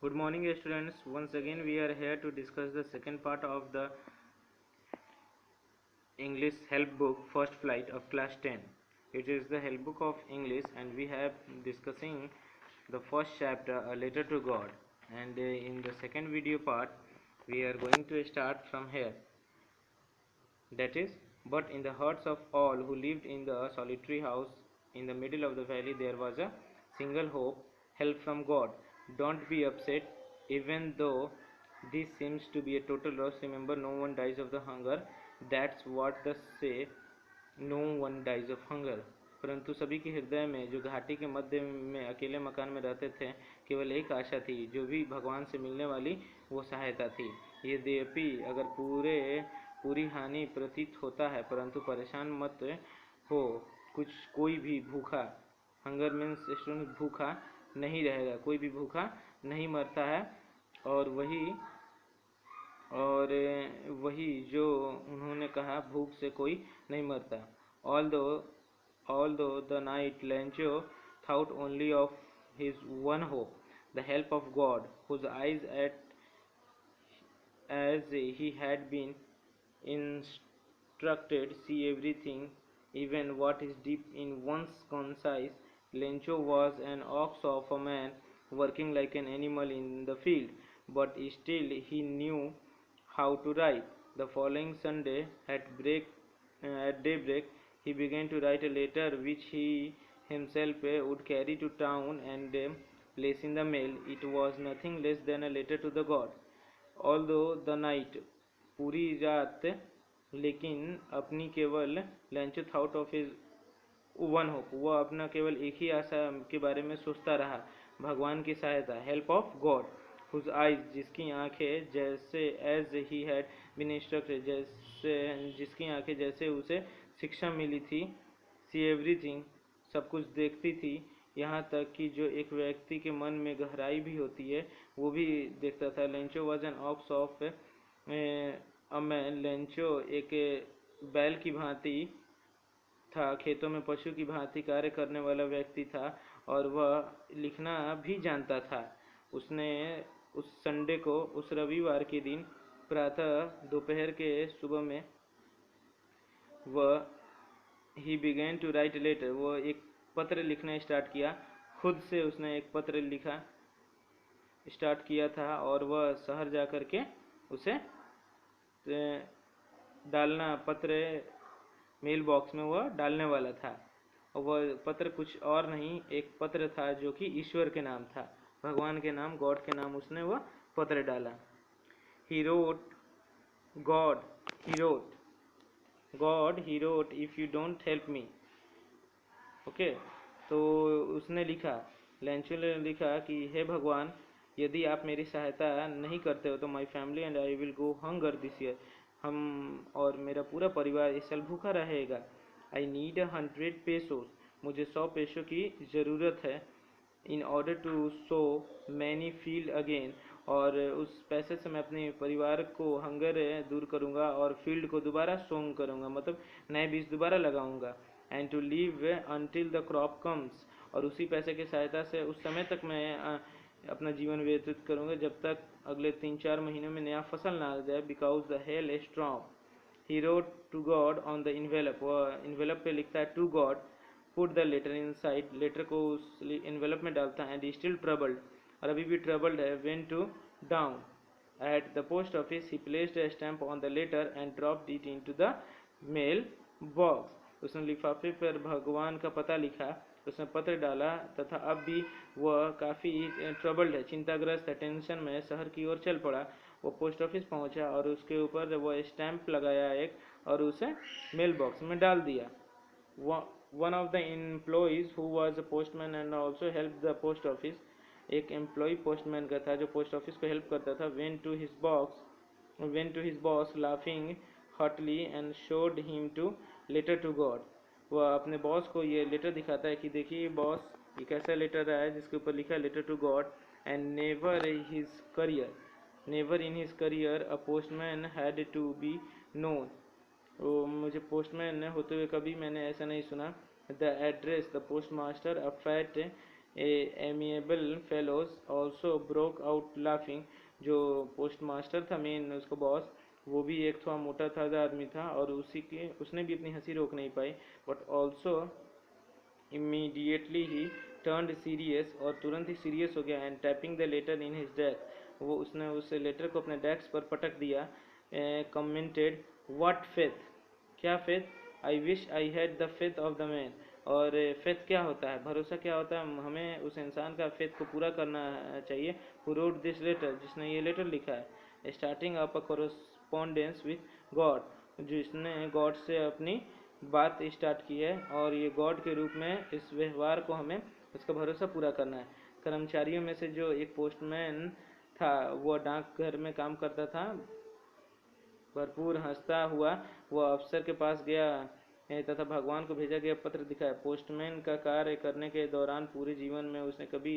Good morning, students. Once again, we are here to discuss the second part of the English help book First Flight of class 10. It is the help book of English, and we have discussing the first chapter, A Letter to God. And in the second video part, we are going to start from here. That is, but in the hearts of all who lived in the solitary house in the middle of the valley, there was a single hope, help from God. Don't be upset, even though this seems to be a total loss. Remember, no one dies of the hunger. That's what the say, no one dies of hunger. परंतु सभी के हृदय में, जो घाटी के मध्य में अकेले मकान में रहते थे, केवल एक आशा थी, जो भी भगवान से मिलने वाली वो सहायता थी। यद्यपि अगर पूरी हानि प्रतीत होता है, परंतु परेशान मत हो। कोई भी भूखा, हंगर मीन्स स्टूडेंट, भूखा नहीं रहेगा, कोई भी भूखा नहीं मरता है। और वही जो उन्होंने कहा, भूख से कोई नहीं मरता। Although the night Lencho thought only of his one hope, the help of God, whose eyes, as he had been instructed, see everything, even what is deep in one's conscience. Lencho was an ox of a man, working like an animal in the field, but still he knew how to write. The following Sunday, at daybreak, he began to write a letter which he himself would carry to town and place in the mail. It was nothing less than a letter to the God. Although the night, पूरी रात, लेकिन अपनी केवल lunch thought of his one hope, वह अपना केवल एक ही आशा के बारे में सोचता रहा, भगवान की सहायता, help of God, whose eyes, जिसकी आंखें, जैसे as he had been instructed, जिसकी आंखें जैसे उसे शिक्षा मिली थी, सी एवरीथिंग, सब कुछ देखती थी, यहाँ तक कि जो एक व्यक्ति के मन में गहराई भी होती है वो भी देखता था। Lencho was an ox of a man, Lencho एक बैल की भांति था, खेतों में पशु की भांति कार्य करने वाला व्यक्ति था, और वह लिखना भी जानता था। उसने उस संडे को, उस रविवार के दिन प्रातः दोपहर के सुबह में वह ही बिगेन टू राइट लेटर, वो एक पत्र लिखना स्टार्ट किया। खुद से उसने एक पत्र लिखा स्टार्ट किया था, और वह शहर जा कर के उसे डालना, पत्र मेल बॉक्स में वह डालने वाला था। और वह पत्र कुछ और नहीं, एक पत्र था जो कि ईश्वर के नाम था, भगवान के नाम, गॉड के नाम, उसने वह पत्र डाला। He wrote God, he wrote if you don't help me. Okay, तो उसने लिखा, लेंचो ने लिखा कि हे भगवान, यदि आप मेरी सहायता नहीं करते हो तो my family and I will go hunger this year, हम और मेरा पूरा परिवार इस साल भूखा रहेगा। आई नीड 100 पेसोस, मुझे 100 पैसों की ज़रूरत है। In order to sow many field again, और उस पैसे से मैं अपने परिवार को हंगर दूर करूँगा और फील्ड को दोबारा सोंग करूँगा, मतलब नए बीज दोबारा लगाऊँगा। And to live until the crop comes, और उसी पैसे की सहायता से उस समय तक मैं अपना जीवन व्यतीत करूँगा जब तक अगले 3-4 महीनों में नया फसल ना आ जाए। Because the hail is strong, he wrote to God on the envelope, वह इन्वेलप पे लिखता है to God, put the letter inside, letter को उस इन्वेलप में डालता है। एंड स्टिल ट्रबल्ड, और अभी भी ट्रबल्ड है। Went to town at the post office, he placed a stamp on the letter and dropped it into the mail box, उसने लिफाफे पर भगवान का पता लिखा, उसने पत्र डाला, तथा अब भी वह काफ़ी ट्रबल्ड है, चिंताग्रस्त है, टेंशन में शहर की ओर चल पड़ा। वो पोस्ट ऑफिस पहुंचा और उसके ऊपर वो स्टैंप लगाया एक, और उसे मेल बॉक्स में डाल दिया। One of the employees who was a postman and also help the post office, एक एम्प्लॉय पोस्टमैन का था जो पोस्ट ऑफिस को हेल्प करता था। Went to his boss laughing heartily and showed him to letter to God, वह अपने boss को ये लेटर दिखाता है कि देखिए बॉस, ये कैसा लेटर आया है जिसके ऊपर लिखा है letter to God. And never in his career a postman had to be known, वो मुझे पोस्टमैन होते हुए कभी मैंने ऐसा नहीं सुना। The address, the post master, a fat amiable fellows also broke out laughing. जो पोस्ट मास्टर था मेन उसका बॉस, वो भी एक थोड़ा मोटा ताजा आदमी था और उसने भी अपनी हंसी रोक नहीं पाई। बट ऑल्सो इमीडिएटली ही टर्न्ड सीरियस, और तुरंत ही सीरियस हो गया। And tapping the letter in his desk, वो उसने उस लेटर को अपने डेस्क पर पटक दिया। कमेंटेड, व्हाट फेथ, क्या faith, I wish I had the faith of the man. और फेथ क्या होता है, भरोसा क्या होता है, हमें उस इंसान का फेथ को पूरा करना चाहिए। हु रोट दिस लेटर, जिसने ये लेटर लिखा है। Starting up a correspondence with God, जिसने गॉड से अपनी बात स्टार्ट की है, और ये गॉड के रूप में इस व्यवहार को हमें उसका भरोसा पूरा करना है। कर्मचारियों में से जो एक पोस्टमैन था, वो डाकघर में काम करता था। भरपूर हंसता हुआ वह अफसर के पास गया तथा भगवान को भेजा गया पत्र दिखाया। पोस्टमैन का कार्य करने के दौरान पूरे जीवन में उसने कभी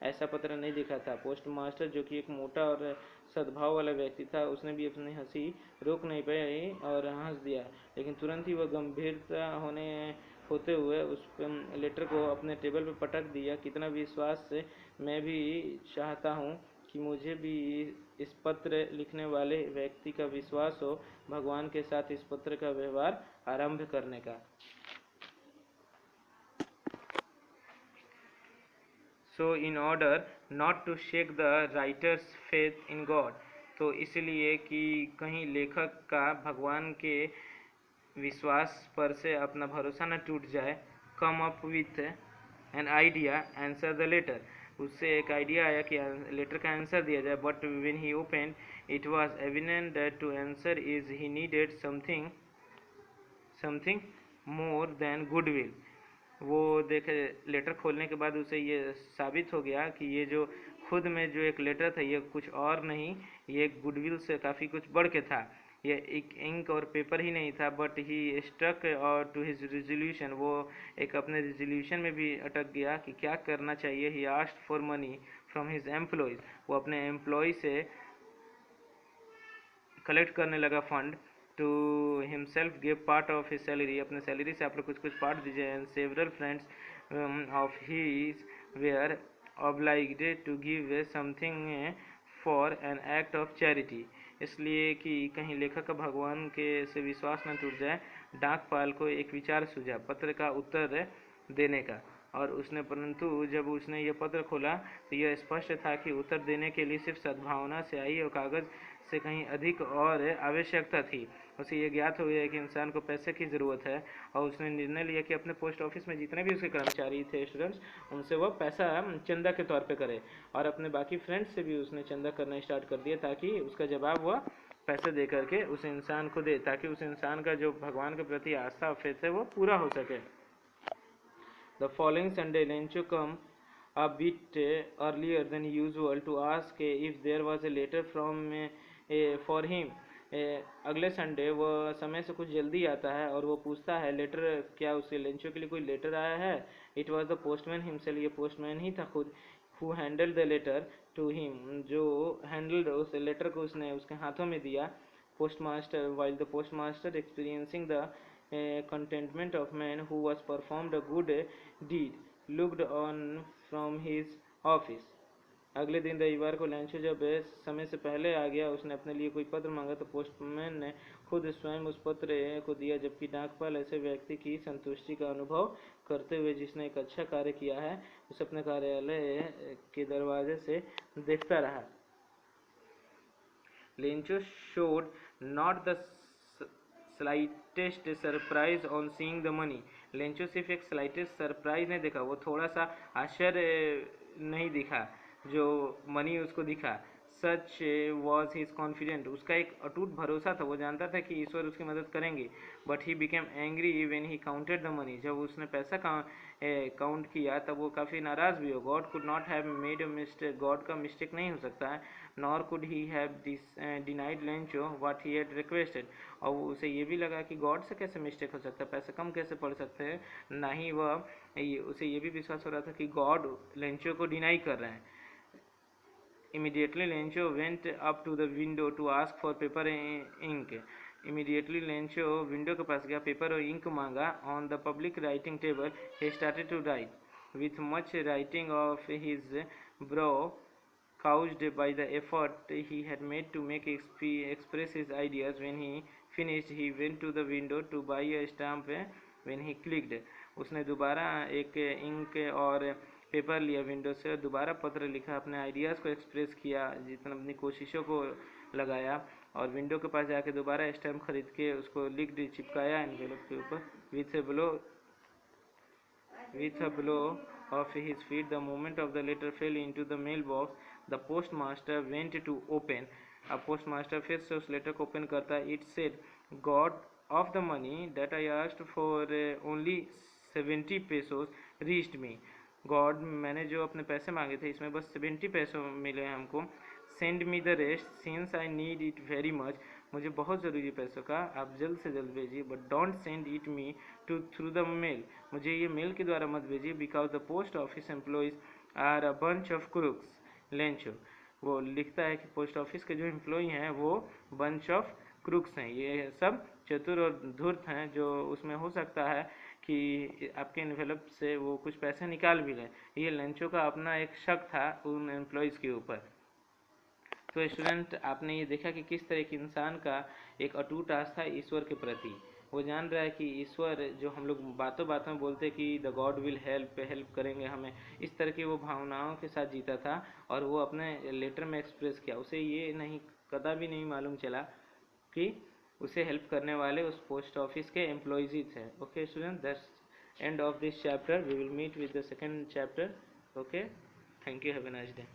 ऐसा पत्र नहीं देखा था। पोस्ट मास्टर, जो कि एक मोटा और सद्भाव वाला व्यक्ति था, उसने भी अपनी हंसी रोक नहीं पाई और हंस दिया। लेकिन तुरंत ही वह गंभीरता होते हुए उस लेटर को अपने टेबल पर पटक दिया। कितना विश्वास से मैं भी चाहता हूँ कि मुझे भी इस पत्र लिखने वाले व्यक्ति का विश्वास हो भगवान के साथ इस पत्र का व्यवहार आरंभ करने का। So in order not to shake the writer's faith in God, तो इसलिए कि कहीं लेखक का भगवान के विश्वास पर से अपना भरोसा न टूट जाए, come up with an idea, answer the letter, उससे एक आइडिया आया कि लेटर का आंसर दिया जाए। But when he open it was evident that to answer is he needed something more than goodwill. वो देखे, लेटर खोलने के बाद उसे ये साबित हो गया कि ये जो खुद में जो एक लेटर था, ये कुछ और नहीं, ये गुडविल से काफ़ी कुछ बढ़ के था। ये एक इंक और पेपर ही नहीं था, बट ही स्टक और टू हिज रिजोल्यूशन, वो एक अपने रिजोल्यूशन में भी अटक गया कि क्या करना चाहिए। He asked for money from his employees, वो अपने एम्प्लॉय से कलेक्ट करने लगा fund. To himself give part of his salary, अपने सैलरी से आप लोग कुछ कुछ पार्ट दीजिए। And several friends of his were obliged to give something for an act of charity, इसलिए कि कहीं लेखक का भगवान के से विश्वास न टूट जाए। डाकपाल को एक विचार सूझा पत्र का उत्तर देने का, और उसने, परंतु जब उसने यह पत्र खोला तो यह स्पष्ट था कि उत्तर देने के लिए सिर्फ सद्भावना से आई और कागज से कहीं अधिक और आवश्यकता थी। उसे यह ज्ञात हो गया कि इंसान को पैसे की ज़रूरत है, और उसने निर्णय लिया कि अपने पोस्ट ऑफिस में जितने भी उसके कर्मचारी थे, स्टूडेंट्स, उनसे वह पैसा चंदा के तौर पे करे, और अपने बाकी फ्रेंड्स से भी उसने चंदा करना स्टार्ट कर दिया, ताकि उसका जवाब वह पैसे दे करके उस इंसान को दे, ताकि उस इंसान का जो भगवान के प्रति आस्था और फेथ है वो पूरा हो सके। The following Sunday Lencho come a bit earlier than usual to ask if there was a letter from for him. अगले संडे वह समय से कुछ जल्दी आता है और वो पूछता है लेटर, क्या उसके लेंचो के लिए कोई लेटर आया है। It was the postman himself, ये पोस्टमैन ही था खुद। Who handled the letter to him, जो हैंडल्ड उस लेटर को उसने उसके हाथों में दिया। Post master, while the post master experiencing the contentment of man who was performed a good deed, looked on from his office. अगले दिन रविवार को लंचो जब समय से पहले आ गया, उसने अपने लिए कोई पत्र मांगा तो पोस्टमैन ने खुद स्वयं उस पत्र को दिया, जबकि डाकपाल ऐसे व्यक्ति की संतुष्टि का अनुभव करते हुए जिसने एक अच्छा कार्य किया है उसे अपने कार्यालय के दरवाजे से देखता रहा। Lencho showed not the slightest surprise on seeing the money, Lencho सिर्फ एक स्लाइटेस्ट सरप्राइज नहीं देखा, वो थोड़ा सा आश्चर्य नहीं दिखा जो मनी उसको दिखा। सच वॉज हिज कॉन्फिडेंट, उसका एक अटूट भरोसा था, वो जानता था कि ईश्वर उसकी मदद करेंगे। But he became angry when he counted the money, जब उसने पैसा काउंट किया तब वो काफ़ी नाराज़ भी हो। God could not have made a mistake, God का मिस्टेक नहीं हो सकता है। Nor could he have denied Lencho what he had requested, और उसे ये भी लगा कि गॉड से कैसे मिस्टेक हो सकता है, पैसे कम कैसे पड़ सकते हैं। ना ही वह उसे ये भी विश्वास हो रहा था कि गॉड लेंचो को डिनाई कर रहे हैं। Immediately Lencho went up to the window to ask for paper and ink. Immediately Lencho window के पास गया, पेपर और इंक मांगा। On the public writing table he started to write. with much writing of his brow, caused by the effort he had made to make express his ideas. When he finished, he went to the window to buy a stamp. When he clicked, उसने दोबारा एक ink और paper लिया window से और दोबारा पत्र लिखा, अपने आइडियाज़ को एक्सप्रेस किया, जितना अपनी कोशिशों को लगाया, और विंडो के पास जाके दोबारा स्टैम्प खरीद के उसको लिख चिपकाया एनवेलप के ऊपर with a blow of his feet. The moment of the letter fell into the mailbox, the postmaster went to open. अब postmaster फिर से उस लेटर को ओपन करता है. It said, God of the money that I asked for only 70 pesos reached me. God, मैंने जो अपने पैसे मांगे थे इसमें बस 70 पैसों मिले हमको. Send me the rest since I need it very much. मुझे बहुत ज़रूरी है पैसों का, आप जल्द से जल्द भेजिए. But don't send it me to through the mail. मुझे ये मेल के द्वारा मत भेजिए. Because the post office employees are a bunch of crooks. Lencho वो लिखता है कि पोस्ट ऑफिस के जो एम्प्लॉय हैं वो बंच ऑफ क्रूक्स हैं. ये सब चतुर और धूर्त हैं, जो उसमें हो सकता है कि आपके एनवेलप से वो कुछ पैसे निकाल भी लें. ये लेंचो का अपना एक शक था उन एम्प्लॉयज़ के ऊपर. तो स्टूडेंट, आपने ये देखा कि किस तरह के इंसान का एक अटूट आस्था है ईश्वर के प्रति. वो जान रहा है कि ईश्वर, जो हम लोग बातों बातों में बोलते हैं कि द गॉड विल हेल्प करेंगे हमें, इस तरह की वो भावनाओं के साथ जीता था और वो अपने लेटर में एक्सप्रेस किया. उसे ये नहीं, कदा भी नहीं मालूम चला कि उसे हेल्प करने वाले उस पोस्ट ऑफिस के एम्प्लॉयज़ ही थे. Okay student, that's end of this chapter. We will meet with the second chapter. Okay, thank you, have a nice day.